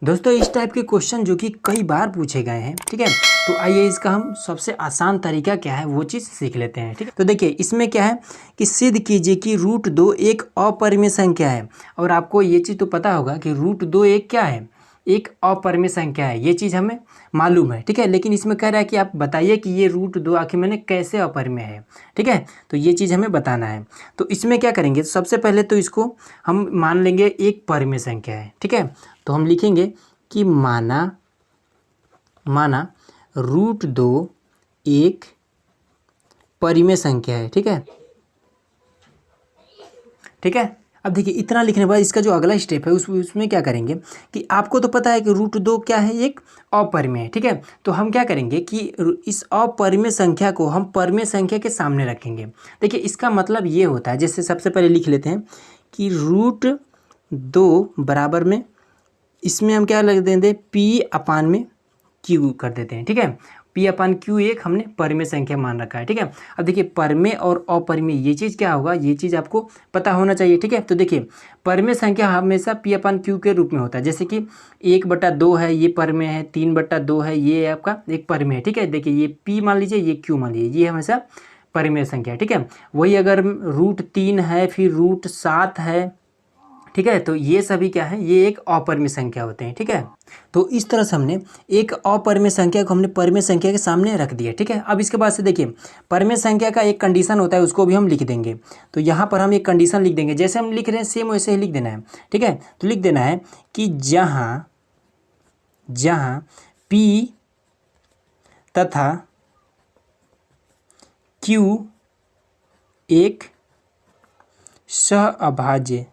दोस्तों इस टाइप के क्वेश्चन जो कि कई बार पूछे गए हैं, ठीक है। तो आइए इसका हम सबसे आसान तरीका क्या है वो चीज़ सीख लेते हैं, ठीक है। तो देखिए इसमें क्या है कि सिद्ध कीजिए कि √2 एक अपरिमेय संख्या है। और आपको ये चीज़ तो पता होगा कि √2 एक क्या है, एक अपरिमेय संख्या है। ये चीज़ हमें मालूम है, ठीक है। लेकिन इसमें कह रहा है कि आप बताइए कि ये √2 आखिर मैंने कैसे अपरिमेय है, ठीक है। तो ये चीज़ हमें बताना है। तो इसमें क्या करेंगे, सबसे पहले तो इसको हम मान लेंगे एक परिमेय संख्या है, ठीक है। तो हम लिखेंगे कि माना √2 एक परिमेय संख्या है, ठीक है, ठीक है। अब देखिए इतना लिखने के बाद इसका जो अगला स्टेप है उसमें क्या करेंगे कि आपको तो पता है कि √2 क्या है, एक अपरिमेय है, ठीक है। तो हम क्या करेंगे कि इस अपरिमेय संख्या को हम परिमेय संख्या के सामने रखेंगे। देखिए इसका मतलब ये होता है, जैसे सबसे पहले लिख लेते हैं कि √2 बराबर में, इसमें हम क्या लग देंगे P/Q कर देते हैं, ठीक है। P/Q एक हमने परिमेय संख्या मान रखा है, ठीक है। अब देखिए परिमेय और अपरिमेय ये चीज़ क्या होगा, ये चीज़ आपको पता होना चाहिए, ठीक है। तो देखिए परिमेय संख्या हमेशा P/Q के रूप में होता है। जैसे कि 1/2 है ये परिमेय है, 3/2 है ये आपका एक परिमेय है, ठीक है। देखिए ये P मान लीजिए, ये Q मान लीजिए, ये हमेशा परिमेय संख्या है, ठीक है। वही अगर √3 है, फिर √7 है, ठीक है, तो ये सभी क्या है, ये एक अपरिमेय संख्या होते हैं, ठीक है। तो इस तरह से हमने एक अपरिमेय संख्या को हमने परिमेय संख्या के सामने रख दिया, ठीक है। अब इसके बाद से देखिए परिमेय संख्या का एक कंडीशन होता है, उसको भी हम लिख देंगे। तो यहाँ पर हम एक कंडीशन लिख देंगे, जैसे हम लिख रहे हैं सेम वैसे ही लिख देना है, ठीक है। तो लिख देना है कि जहाँ P तथा Q एक सहअभाज्य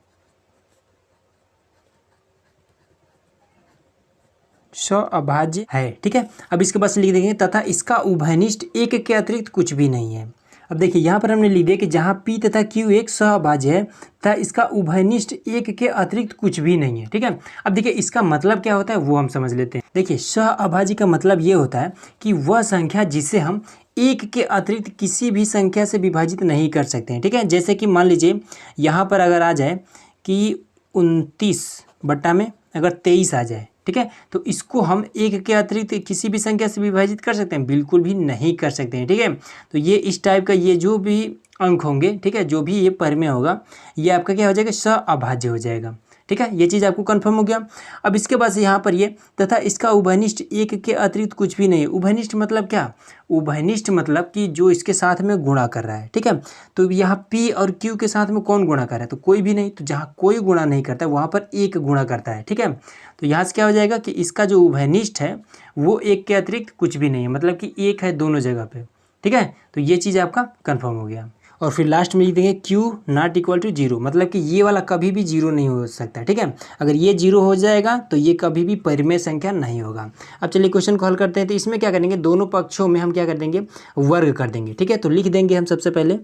है, ठीक है। अब इसके बाद से लिख देंगे तथा इसका उभयनिष्ठ एक के अतिरिक्त कुछ भी नहीं है। अब देखिए यहाँ पर हमने लिख दिया कि जहाँ P तथा Q एक सहअभाज्य है तथा इसका उभयनिष्ठ एक के अतिरिक्त कुछ भी नहीं है, ठीक है। अब देखिए इसका मतलब क्या होता है वो हम समझ लेते हैं। देखिए सहअभाज्य का मतलब ये होता है कि वह संख्या जिसे हम एक के अतिरिक्त किसी भी संख्या से विभाजित नहीं कर सकते हैं, ठीक है। जैसे कि मान लीजिए यहाँ पर अगर आ जाए कि 29/23 आ जाए, ठीक है, तो इसको हम एक के अतिरिक्त किसी भी संख्या से विभाजित कर सकते हैं, बिल्कुल भी नहीं कर सकते हैं, ठीक है। तो ये इस टाइप का ये जो भी अंक होंगे, ठीक है, जो भी ये परिमेय होगा ये आपका क्या हो जाएगा, सहअभाज्य हो जाएगा, ठीक है। ये चीज़ आपको कंफर्म हो गया। अब इसके बाद से यहाँ पर ये तथा इसका उभयनिष्ठ एक के अतिरिक्त कुछ भी नहीं है। उभयनिष्ठ मतलब क्या, उभयनिष्ठ मतलब कि जो इसके साथ में गुणा कर रहा है, ठीक है। तो यहाँ P और Q के साथ में कौन गुणा कर रहा है, तो कोई भी नहीं। तो जहाँ कोई गुणा नहीं करता है वहाँ पर एक गुणा करता है, ठीक है। तो यहाँ से क्या हो जाएगा कि इसका जो उभयनिष्ठ है वो एक के अतिरिक्त कुछ भी नहीं है, मतलब कि एक है दोनों जगह पे, ठीक है। तो ये चीज़ आपका कंफर्म हो गया। और फिर लास्ट में लिख देंगे Q ≠ 0, मतलब कि ये वाला कभी भी 0 नहीं हो सकता, ठीक है। अगर ये 0 हो जाएगा तो ये कभी भी परिमेय संख्या नहीं होगा। अब चलिए क्वेश्चन को हल करते हैं। तो इसमें क्या करेंगे, दोनों पक्षों में हम क्या कर देंगे, वर्ग कर देंगे, ठीक है। तो लिख देंगे हम सबसे पहले,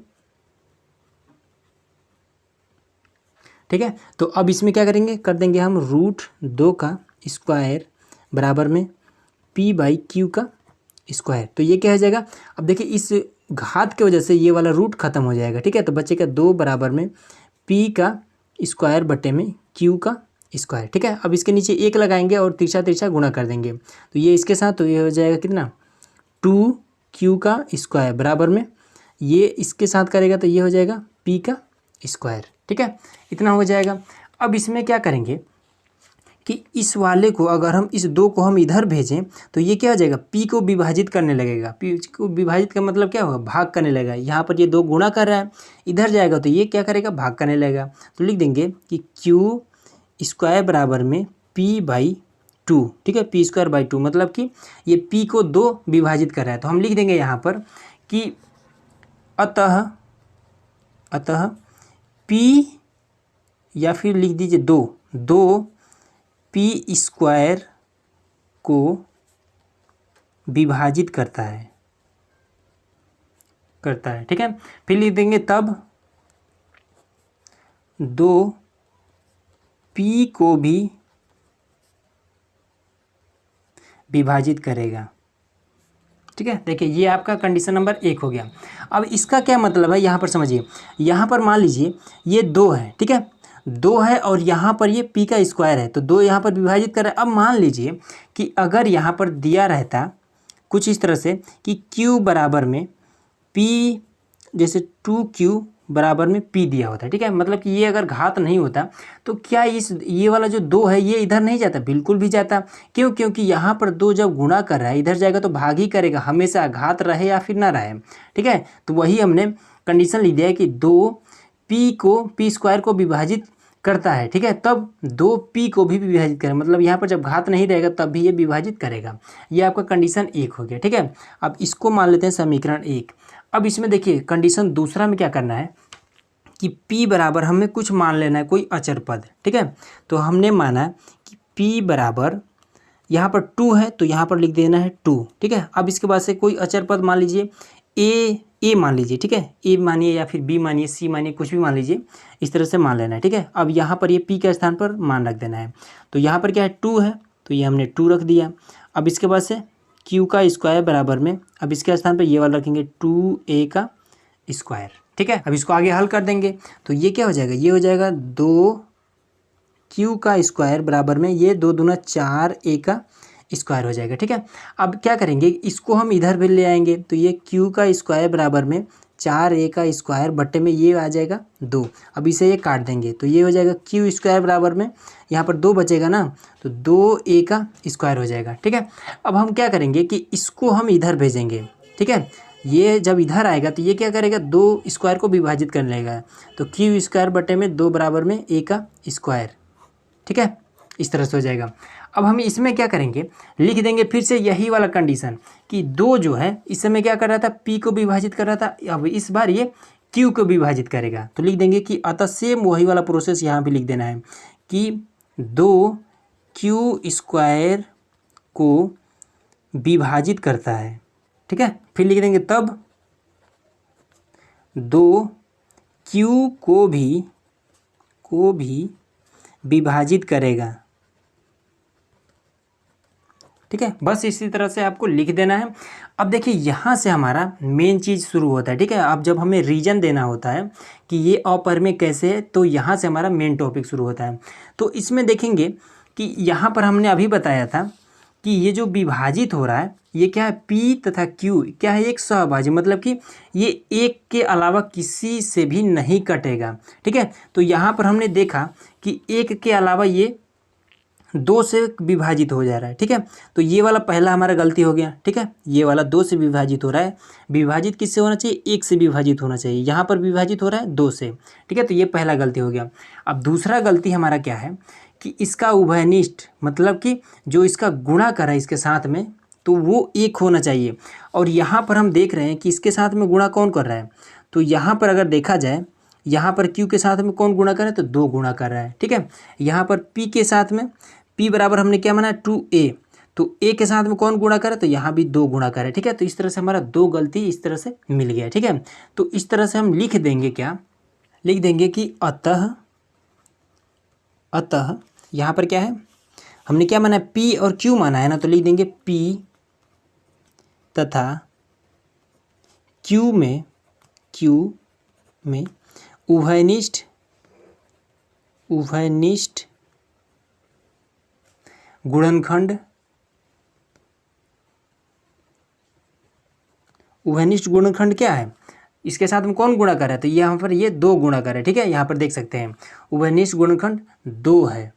ठीक है। तो अब इसमें क्या करेंगे, कर देंगे हम √2 का स्क्वायर बराबर में P/Q का स्क्वायर। तो ये क्या हो जाएगा, अब देखिए इस घात की वजह से ये वाला रूट खत्म हो जाएगा, ठीक है। तो बचेगा 2 बराबर में P का स्क्वायर बटे में Q का स्क्वायर, ठीक है। अब इसके नीचे 1 लगाएंगे और तिरछा गुणा कर देंगे। तो ये इसके साथ, तो ये हो जाएगा कितना, 2Q का स्क्वायर बराबर में, ये इसके साथ करेगा तो ये हो जाएगा P का स्क्वायर, ठीक है। इतना हो जाएगा। अब इसमें क्या करेंगे कि इस वाले को अगर हम इस 2 को हम इधर भेजें तो ये क्या हो जाएगा, P को विभाजित करने लगेगा। P को विभाजित का मतलब क्या होगा, भाग करने लगेगा। यहाँ पर ये 2 गुणा कर रहा है, इधर जाएगा तो ये क्या करेगा, भाग करने लगेगा। तो लिख देंगे कि Q² बराबर में P/2, ठीक है। P²/2 मतलब कि ये P को 2 विभाजित कर रहा है। तो हम लिख देंगे यहाँ पर कि अतः P, या फिर लिख दीजिए 2 P² को विभाजित करता है, ठीक है। फिर लिख देंगे तब 2 P को भी विभाजित करेगा, ठीक है। देखिए ये आपका कंडीशन नंबर 1 हो गया। अब इसका क्या मतलब है यहाँ पर समझिए, यहाँ पर मान लीजिए ये 2 है, ठीक है। 2 है और यहाँ पर ये p का स्क्वायर है, तो 2 यहाँ पर विभाजित कर रहा है। अब मान लीजिए कि अगर यहाँ पर दिया रहता कुछ इस तरह से कि q बराबर में p, जैसे 2q बराबर में p दिया होता है, ठीक है, मतलब कि ये अगर घात नहीं होता तो क्या ये वाला जो 2 है ये इधर नहीं जाता? बिल्कुल भी जाता। क्यों? क्योंकि यहाँ पर 2 जब गुणा कर रहा है इधर जाएगा तो भाग ही करेगा, हमेशा घात रहे या फिर ना रहे, ठीक है। तो वही हमने कंडीशन लिख दिया है कि 2p को p स्क्वायर को विभाजित करता है, ठीक है, तब 2p को भी विभाजित करें, मतलब यहाँ पर जब घात नहीं रहेगा तब भी ये विभाजित करेगा। ये आपका कंडीशन 1 हो गया, ठीक है। अब इसको मान लेते हैं समीकरण 1। अब इसमें देखिए कंडीशन दूसरा में क्या करना है कि p बराबर हमें कुछ मान लेना है, कोई अचर पद, ठीक है। तो हमने माना कि p बराबर यहाँ पर 2 है तो यहाँ पर लिख देना है 2, ठीक है। अब इसके बाद से कोई अचर पद मान लीजिए a मान लीजिए, ठीक है, a मानिए या फिर b मानिए, c मानिए, कुछ भी मान लीजिए, इस तरह से मान लेना है, ठीक है। अब यहाँ पर ये p के स्थान पर मान रख देना है। तो यहाँ पर क्या है 2 है तो ये हमने 2 रख दिया। अब इसके बाद से q का स्क्वायर बराबर में, अब इसके स्थान पर ये वाला रखेंगे 2a का स्क्वायर, ठीक है। अब इसको आगे हल कर देंगे तो ये क्या हो जाएगा, ये हो जाएगा 2q का स्क्वायर बराबर में ये 2 दूना 4a का स्क्वायर हो जाएगा, ठीक है। अब क्या करेंगे, इसको हम इधर भी ले आएंगे तो ये q का स्क्वायर बराबर में 4a का स्क्वायर बट्टे में ये आ जाएगा 2। अब इसे ये काट देंगे तो ये हो जाएगा q स्क्वायर बराबर में यहाँ पर 2 बचेगा ना, तो 2a का स्क्वायर हो जाएगा, ठीक है। अब हम क्या करेंगे कि इसको हम इधर भेजेंगे, ठीक है। ये जब इधर आएगा तो ये क्या करेगा, 2 स्क्वायर को विभाजित कर लेगा, तो q स्क्वायर बटे में 2 बराबर में a का स्क्वायर, ठीक है, इस तरह से हो जाएगा। अब हम इसमें क्या करेंगे, लिख देंगे फिर से यही वाला कंडीशन कि 2 जो है इस समय क्या कर रहा था, p को विभाजित कर रहा था, अब इस बार ये q को विभाजित करेगा। तो लिख देंगे कि अतः सेम वही वाला प्रोसेस यहाँ पे लिख देना है कि 2q स्क्वायर को विभाजित करता है, ठीक है। फिर लिख देंगे तब 2q को भी विभाजित करेगा, ठीक है। बस इसी तरह से आपको लिख देना है। अब देखिए यहाँ से हमारा मेन चीज़ शुरू होता है, ठीक है। अब जब हमें रीजन देना होता है कि ये अपरिमेय कैसे है, तो यहाँ से हमारा मेन टॉपिक शुरू होता है। तो इसमें देखेंगे कि यहाँ पर हमने अभी बताया था कि ये जो विभाजित हो रहा है ये क्या है, p तथा q क्या है, एक सहभाज्य, मतलब कि ये एक के अलावा किसी से भी नहीं कटेगा, ठीक है। तो यहाँ पर हमने देखा कि एक के अलावा ये 2 से विभाजित हो जा रहा है, ठीक है। तो ये वाला पहला हमारा गलती हो गया, ठीक है। ये वाला 2 से विभाजित हो रहा है, विभाजित किससे होना चाहिए, 1 से विभाजित होना चाहिए, यहाँ पर विभाजित हो रहा है 2 से, ठीक है। तो ये पहला गलती हो गया। अब दूसरा गलती हमारा क्या है कि इसका उभयनिष्ठ, मतलब कि जो इसका गुणा कर रहा है इसके साथ में, तो वो 1 होना चाहिए। और यहाँ पर हम देख रहे हैं कि इसके साथ में गुणा कौन कर रहा है, तो यहाँ पर अगर देखा जाए यहाँ पर q के साथ में कौन गुणा कर रहा है, तो 2 गुणा कर रहा है, ठीक है। यहाँ पर p के साथ में, p बराबर हमने क्या माना 2a, तो a के साथ में कौन गुणा करे, तो यहाँ भी 2 गुणा करे, ठीक है। तो इस तरह से हमारा 2 गलती इस तरह से मिल गया, ठीक है। तो इस तरह से हम लिख देंगे, क्या लिख देंगे कि अतः यहाँ पर क्या है, हमने क्या माना है, p और q माना है ना, तो लिख देंगे p तथा q में उभयनिष्ठ गुणनखंड, उभयनिष्ठ गुणनखंड क्या है, इसके साथ में कौन गुणा कर रहा है, तो यहाँ पर ये 2 गुणा कर रहा है, ठीक है। यहाँ पर देख सकते हैं उभयनिष्ठ गुणनखंड 2 है,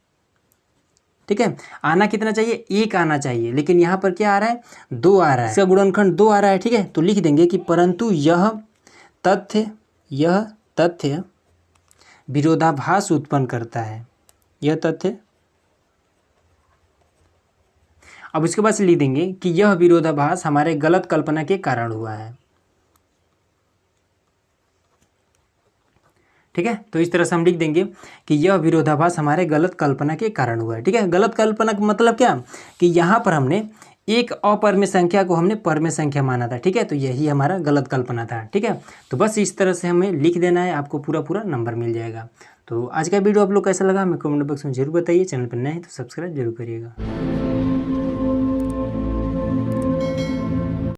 ठीक है। आना कितना चाहिए, 1 आना चाहिए, लेकिन यहाँ पर क्या आ रहा है, 2 आ रहा है, इसका गुणनखंड 2 आ रहा है, ठीक है। तो लिख देंगे कि परंतु यह तथ्य विरोधाभास उत्पन्न करता है, यह तथ्य। अब उसके बाद से लिख देंगे कि यह विरोधाभास हमारे गलत कल्पना के कारण हुआ है, ठीक है। तो इस तरह से हम लिख देंगे कि यह विरोधाभास हमारे गलत कल्पना के कारण हुआ है, ठीक है। गलत कल्पना का मतलब क्या कि यहाँ पर हमने एक अपरिमेय संख्या को हमने परिमेय संख्या माना था, ठीक है। तो यही हमारा गलत कल्पना था, ठीक है। तो बस इस तरह से हमें लिख देना है, आपको पूरा नंबर मिल जाएगा। तो आज का वीडियो आप लोग कैसा लगा हमें कमेंट बॉक्स में जरूर बताइए। चैनल पर नए हैं तो सब्सक्राइब जरूर करिएगा।